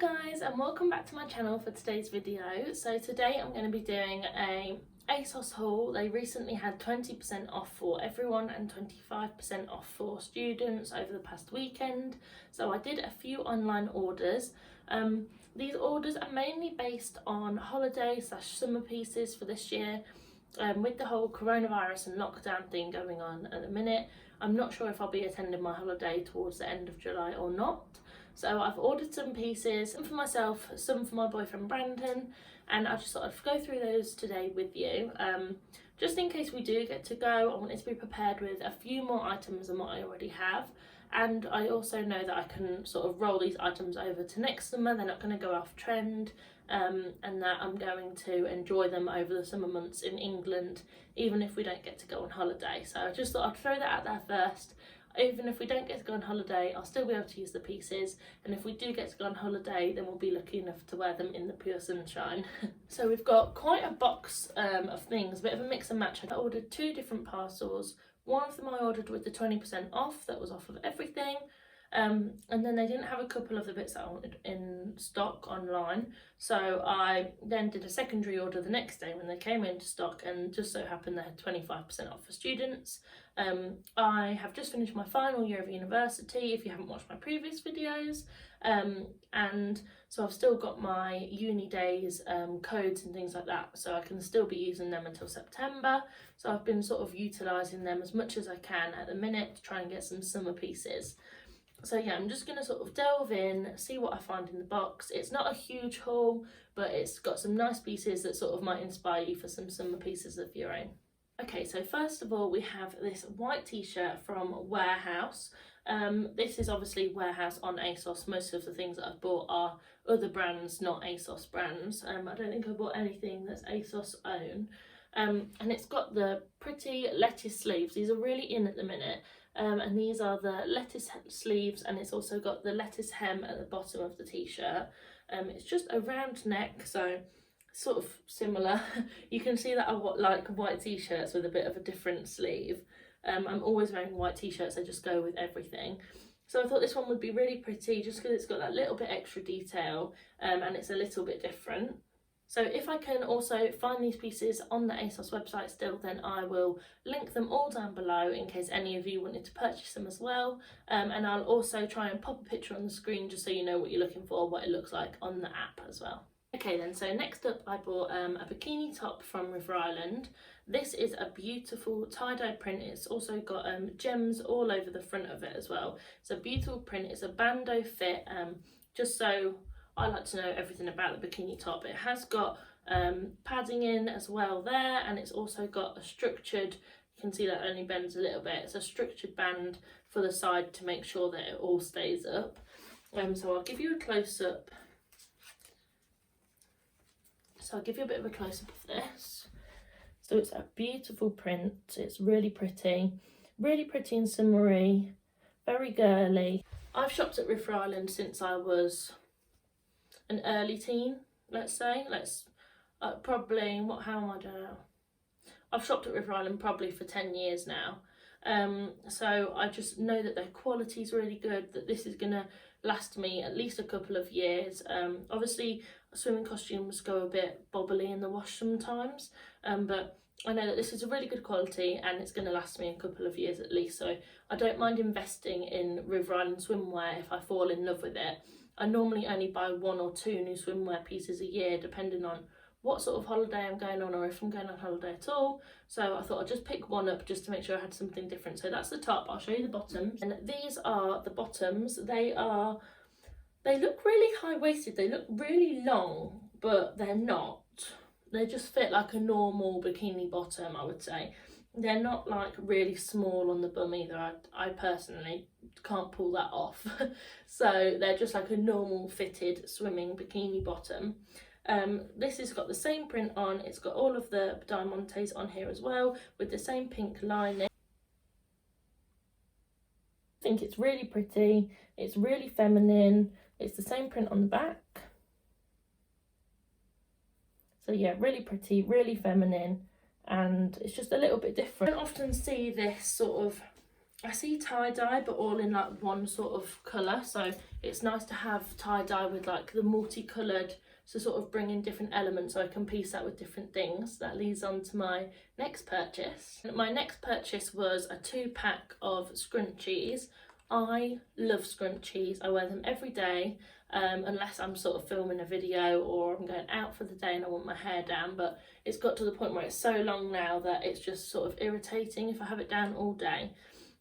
guys, and welcome back to my channel for today's video. So today I'm going to be doing a ASOS haul. They recently had 20% off for everyone and 25% off for students over the past weekend. So I did a few online orders. These orders are mainly based on holiday/summer pieces for this year. With the whole coronavirus and lockdown thing going on at the minute, I'm not sure if I'll be attending my holiday towards the end of July or not. So I've ordered some pieces, some for myself, some for my boyfriend Brandon, and I just thought I'd go through those today with you. Just in case we do get to go, I wanted to be prepared with a few more items than what I already have. And I also know that I can sort of roll these items over to next summer. They're not going to go off trend, and that I'm going to enjoy them over the summer months in England, even if we don't get to go on holiday. So I just thought I'd throw that out there first. Even if we don't get to go on holiday, I'll still be able to use the pieces, and if we do get to go on holiday, then we'll be lucky enough to wear them in the pure sunshine. So we've got quite a box of things, a bit of a mix and match. I ordered two different parcels. One of them I ordered with the 20% off, that was off of everything. And then they didn't have a couple of the bits that I wanted in stock online, so I then did a secondary order the next day when they came into stock, and just so happened they had 25% off for students. I have just finished my final year of university, if you haven't watched my previous videos, and so I've still got my uni days codes and things like that, so I can still be using them until September. So I've been sort of utilising them as much as I can at the minute to try and get some summer pieces. So yeah, I'm just going to sort of delve in, see what I find in the box. It's not a huge haul, but it's got some nice pieces that sort of might inspire you for some summer pieces of your own. Okay, so first of all, we have this white t-shirt from Warehouse. This is obviously Warehouse on ASOS. Most of the things that I've bought are other brands, not ASOS brands. I don't think I bought anything that's ASOS own. And it's got the pretty lettuce sleeves. These are really in at the minute. And these are the lettuce sleeves, and it's also got the lettuce hem at the bottom of the t-shirt. It's just a round neck, so sort of similar. You can see that I like white t-shirts with a bit of a different sleeve. I'm always wearing white t-shirts, I just go with everything. So I thought this one would be really pretty just because it's got that little bit extra detail, and it's a little bit different. So if I can also find these pieces on the ASOS website still, then I will link them all down below in case any of you wanted to purchase them as well. And I'll also try and pop a picture on the screen just so you know what you're looking for, what it looks like on the app as well. Okay then, so next up I bought a bikini top from River Island. This is a beautiful tie-dye print. It's also got gems all over the front of it as well. It's a beautiful print. It's a bandeau fit, just so I like to know everything about the bikini top. It has got padding in as well there, and it's also got a structured, you can see that only bends a little bit, it's a structured band for the side to make sure that it all stays up. So I'll give you a close-up. So I'll give you a bit of a close-up of this. So it's a beautiful print, it's really pretty and summery, very girly. I've shopped at River Island since I was an early teen, let's say. Probably, how am I doing now? I've shopped at River Island probably for 10 years now. So I just know that their quality is really good, that this is going to last me at least a couple of years. Obviously, swimming costumes go a bit bobbly in the wash sometimes, but I know that this is a really good quality and it's going to last me a couple of years at least. So I don't mind investing in River Island swimwear if I fall in love with it. I normally only buy 1 or 2 new swimwear pieces a year, depending on what sort of holiday I'm going on or if I'm going on holiday at all. So I thought I'd just pick one up just to make sure I had something different. So that's the top. I'll show you the bottoms. And these are the bottoms. They look really high-waisted. They look really long, but they're not. They just fit like a normal bikini bottom, I would say. They're not like really small on the bum either. I personally can't pull that off. So they're just like a normal fitted swimming bikini bottom. This has got the same print on. It's got all of the diamantes on here as well with the same pink lining. I think it's really pretty. It's really feminine. It's the same print on the back. So yeah, really pretty, really feminine. And it's just a little bit different. I don't often see this sort of, I see tie-dye but all in like one sort of colour, so it's nice to have tie-dye with like the multicoloured, to sort of bring in different elements so I can piece that with different things. That leads on to my next purchase. My next purchase was a 2-pack of scrunchies. I love scrunchies. I wear them every day, unless I'm sort of filming a video or I'm going out for the day and I want my hair down, but it's got to the point where it's so long now that it's just sort of irritating if I have it down all day.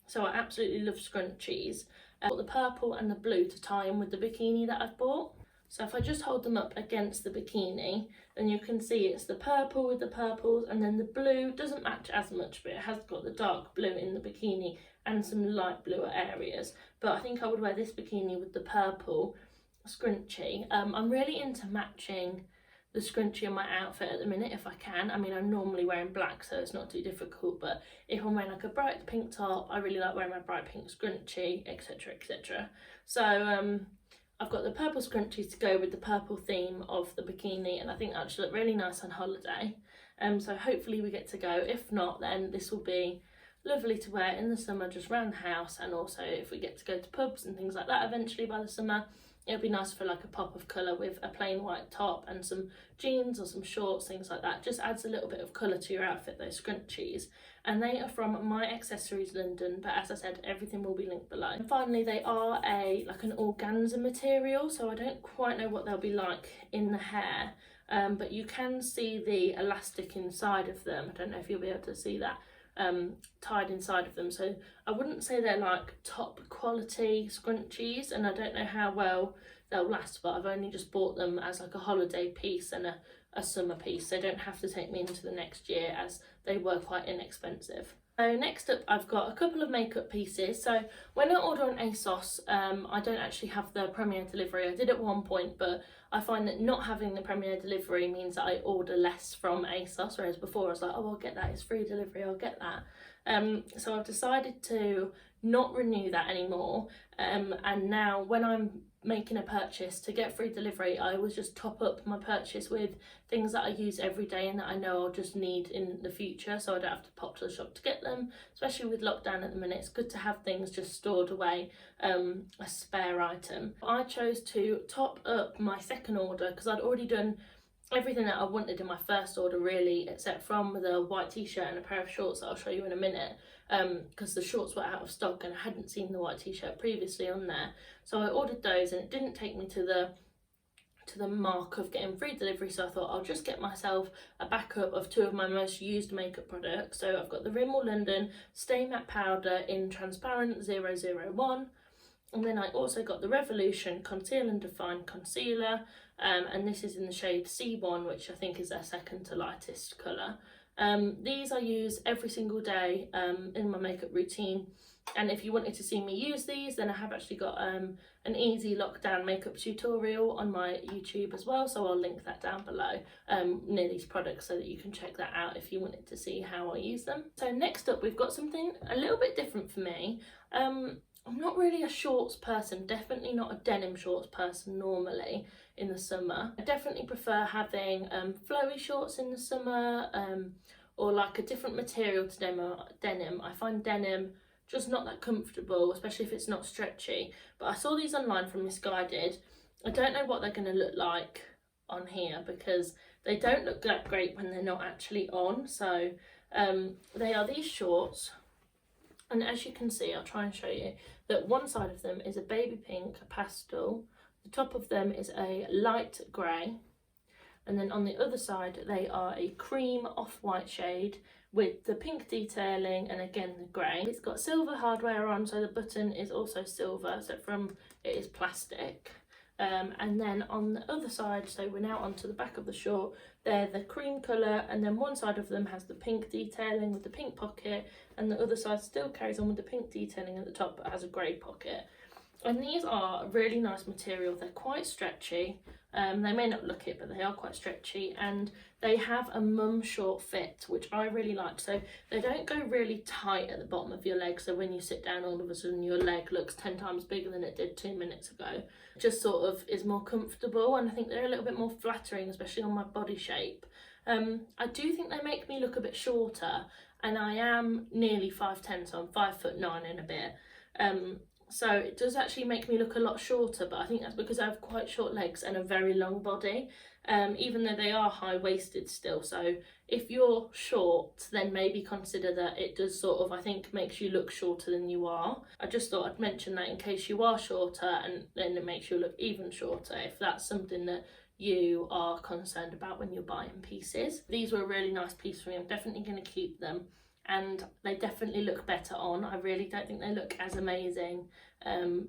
So I absolutely love scrunchies. I bought the purple and the blue to tie in with the bikini that I've bought. So if I just hold them up against the bikini, then you can see it's the purple with the purples, and then the blue doesn't match as much, but it has got the dark blue in the bikini and some light bluer areas. But I think I would wear this bikini with the purple scrunchie. I'm really into matching the scrunchie on my outfit at the minute if I can. I mean, I'm normally wearing black, so it's not too difficult, but if I'm wearing like a bright pink top, I really like wearing my bright pink scrunchie, etc, etc. So I've got the purple scrunchie to go with the purple theme of the bikini, and I think that should look really nice on holiday. So hopefully we get to go. If not, then this will be lovely to wear in the summer just around the house, and also if we get to go to pubs and things like that eventually by the summer, it'll be nice for like a pop of colour with a plain white top and some jeans or some shorts, things like that. Just adds a little bit of colour to your outfit, those scrunchies. And they are from My Accessories London, but as I said, everything will be linked below. And finally, they are like an organza material, so I don't quite know what they'll be like in the hair, but you can see the elastic inside of them. I don't know if you'll be able to see that tied inside of them, so I wouldn't say they're like top quality scrunchies, and I don't know how well they'll last, but I've only just bought them as like a holiday piece and a summer piece. They don't have to take me into the next year as they were quite inexpensive. So next up, I've got a couple of makeup pieces. So when I order on ASOS, I don't actually have the Premier delivery. I did at one point, but I find that not having the Premier delivery means that I order less from ASOS, whereas before I was like, oh, I'll get that, it's free delivery, I'll get that. So I've decided to not renew that anymore, and now when I'm making a purchase to get free delivery, I always just top up my purchase with things that I use every day and that I know I'll just need in the future, so I don't have to pop to the shop to get them. Especially with lockdown at the minute, it's good to have things just stored away, a spare item. I chose to top up my second order because I'd already done everything that I wanted in my first order really, except from the white t-shirt and a pair of shorts that I'll show you in a minute, because the shorts were out of stock and I hadn't seen the white t-shirt previously on there. So I ordered those and it didn't take me to the mark of getting free delivery, so I thought I'll just get myself a backup of 2 of my most used makeup products. So I've got the Rimmel London Stay Matte Powder in Transparent 001, and then I also got the Revolution Conceal and Define Concealer, and this is in the shade C1, which I think is their second to lightest colour. These I use every single day in my makeup routine, and if you wanted to see me use these, then I have actually got an easy lockdown makeup tutorial on my YouTube as well, so I'll link that down below near these products so that you can check that out if you wanted to see how I use them. So next up, we've got something a little bit different for me. I'm not really a shorts person, definitely not a denim shorts person normally in the summer. I definitely prefer having flowy shorts in the summer, or like a different material to denim. I find denim just not that comfortable, especially if it's not stretchy. But I saw these online from Misguided. I don't know what they're going to look like on here because they don't look that great when they're not actually on. So they are these shorts, and as you can see, I'll try and show you that one side of them is a baby pink pastel, the top of them is a light grey, and then on the other side they are a cream off-white shade with the pink detailing and again the grey. It's got silver hardware on, so the button is also silver, except from it is plastic. And then on the other side, so we're now onto the back of the short, they're the cream colour, and then one side of them has the pink detailing with the pink pocket, and the other side still carries on with the pink detailing at the top but has a grey pocket. And these are a really nice material. They're quite stretchy. They may not look it, but they are quite stretchy, and they have a mum short fit, which I really like. So they don't go really tight at the bottom of your leg, so when you sit down all of a sudden your leg looks 10 times bigger than it did 2 minutes ago. It just sort of is more comfortable, and I think they're a little bit more flattering, especially on my body shape. I do think they make me look a bit shorter, and I am nearly 5'10", so I'm 5'9" in a bit. So it does actually make me look a lot shorter, but I think that's because I have quite short legs and a very long body, even though they are high-waisted still. So if you're short, then maybe consider that it does sort of, I think, makes you look shorter than you are. I just thought I'd mention that in case you are shorter, and then it makes you look even shorter if that's something that you are concerned about when you're buying pieces. These were a really nice piece for me. I'm definitely going to keep them, and they definitely look better on. I really don't think they look as amazing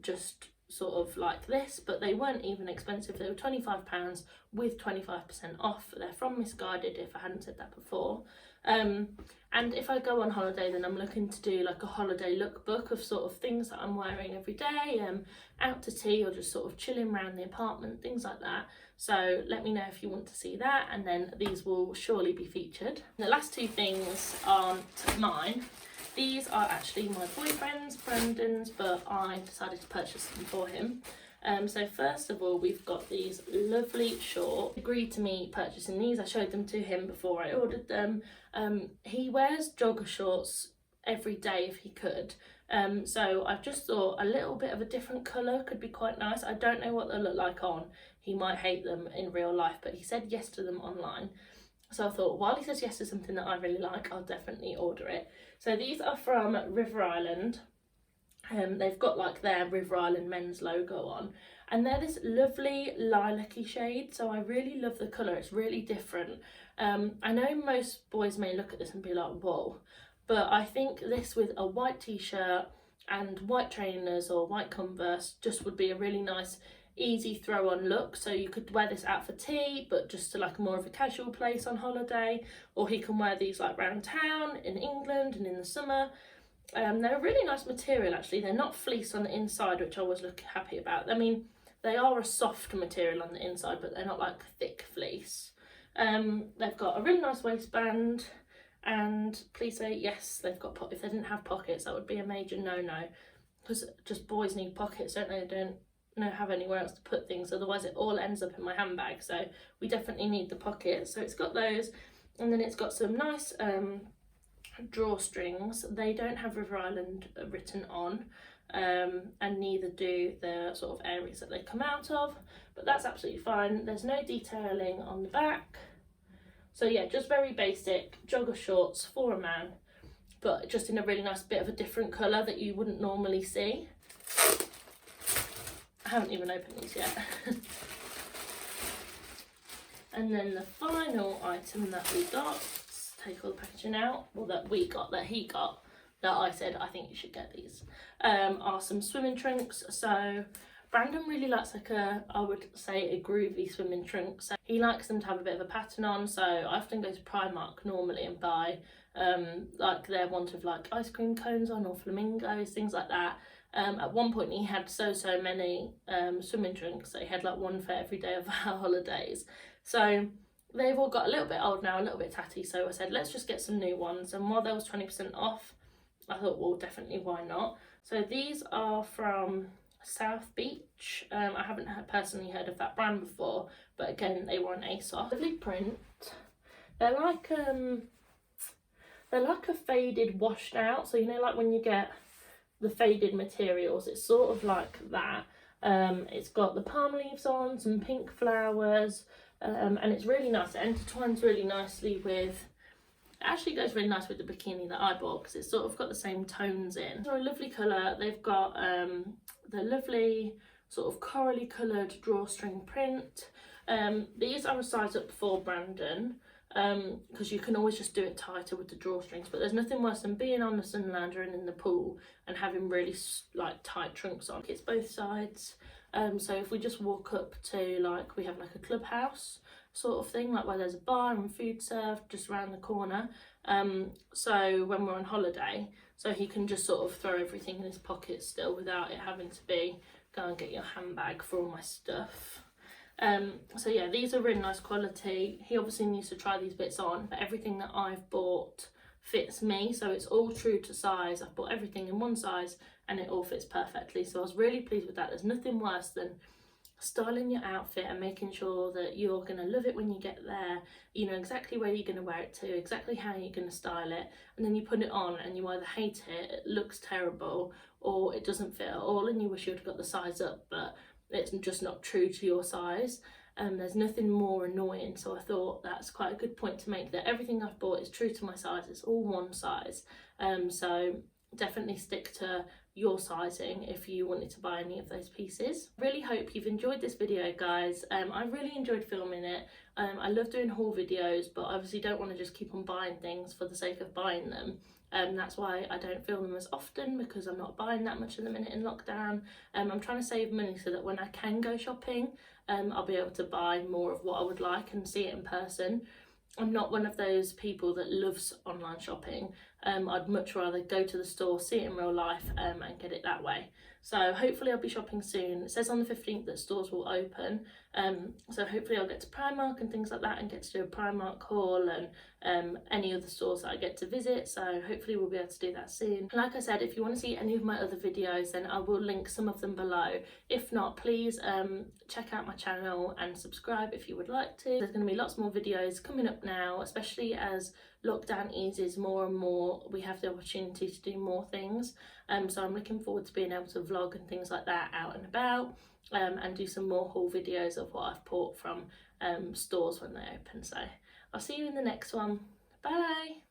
just sort of like this, but they weren't even expensive. They were £25 with 25% off. They're from Misguided, if I hadn't said that before. And if I go on holiday, then I'm looking to do like a holiday lookbook of sort of things that I'm wearing every day, out to tea or just sort of chilling around the apartment, things like that. So let me know if you want to see that, and then these will surely be featured. The last two things aren't mine. These are actually my boyfriend's, Brandon's, but I decided to purchase them for him. So first of all, we've got these lovely shorts. He agreed to me purchasing these. I showed them to him before I ordered them. He wears jogger shorts every day if he could. So I've just thought a little bit of a different colour could be quite nice. I don't know what they'll look like on. He might hate them in real life, but he said yes to them online. So I thought, while he says yes to something that I really like, I'll definitely order it. So these are from River Island. They've got like their River Island men's logo on, and they're this lovely lilac-y shade. So I really love the colour. It's really different. I know most boys may look at this and be like, whoa, but I think this with a white t-shirt and white trainers or white Converse just would be a really nice easy throw on look. So you could wear this out for tea, but just to like more of a casual place on holiday, or he can wear these like round town in England and in the summer. They're a really nice material actually. They're not fleece on the inside, which I was happy about. I mean, they are a soft material on the inside, but they're not like thick fleece. They've got a really nice waistband, and please say yes, they've got if they didn't have pockets, that would be a major no-no, because just boys need pockets, don't they? They don't have anywhere else to put things, otherwise it all ends up in my handbag. So we definitely need the pockets. So it's got those, and then it's got some nice drawstrings. They don't have River Island written on, and neither do the sort of areas that they come out of, but that's absolutely fine. There's no detailing on the back. So yeah, just very basic jogger shorts for a man, but just in a really nice bit of a different colour that you wouldn't normally see. I haven't even opened these yet. And then the final item that we got, let's take all the packaging out, well that he got, that I said I think you should get these, are some swimming trunks. So Brandon really likes like I would say a groovy swimming trunk. So he likes them to have a bit of a pattern on. So I often go to Primark normally and buy like their ones with like ice cream cones on or flamingos, things like that. At one point he had so many swimming trunks that he had like one for every day of our holidays. So they've all got a little bit old now, a little bit tatty, so I said let's just get some new ones. And while there was 20% off, I thought, well, definitely, why not? So these are from South Beach. I haven't personally heard of that brand before, but again, they were on ASOS. Lovely print. They're like a faded washed out, so you know, like when you get the faded materials, it's sort of like that. It's got the palm leaves on, some pink flowers, and it's really nice. It intertwines really nicely with, it actually goes really nice with the bikini that I bought, because it's sort of got the same tones in. They're a lovely colour. They've got the lovely sort of corally coloured drawstring print. These are a size up for Brandon, because you can always just do it tighter with the drawstrings, but there's nothing worse than being on the Sunlander and in the pool and having really like tight trunks on. It's both sides. So if we just walk up to, like, we have like a clubhouse sort of thing, like where there's a bar and food served just around the corner. So when we're on holiday, so he can just sort of throw everything in his pocket still without it having to be go and get your handbag for all my stuff. So yeah, these are really nice quality. He obviously needs to try these bits on, but everything that I've bought fits me, so it's all true to size. I've bought everything in one size and it all fits perfectly, so I was really pleased with that. There's nothing worse than styling your outfit and making sure that you're going to love it when you get there, you know exactly where you're going to wear it to, exactly how you're going to style it, and then you put it on and you either hate it, it looks terrible, or it doesn't fit at all and you wish you would have got the size up but it's just not true to your size. There's nothing more annoying, so I thought that's quite a good point to make, that everything I've bought is true to my size, it's all one size. So definitely stick to your sizing if you wanted to buy any of those pieces. Really hope you've enjoyed this video, guys. I really enjoyed filming it. I love doing haul videos, but obviously don't want to just keep on buying things for the sake of buying them. That's why I don't film them as often, because I'm not buying that much at the minute in lockdown. I'm trying to save money so that when I can go shopping, I'll be able to buy more of what I would like and see it in person. I'm not one of those people that loves online shopping. I'd much rather go to the store, see it in real life, and get it that way. So hopefully I'll be shopping soon. It says on the 15th that stores will open, so hopefully I'll get to Primark and things like that and get to do a Primark haul, and any other stores that I get to visit, so hopefully we'll be able to do that soon. Like I said, if you want to see any of my other videos, then I will link some of them below. If not, please check out my channel and subscribe if you would like to. There's going to be lots more videos coming up now, especially as lockdown eases more and more. We have the opportunity to do more things, so I'm looking forward to being able to vlog and things like that out and about, and do some more haul videos of what I've bought from stores when they open. So I'll see you in the next one. Bye.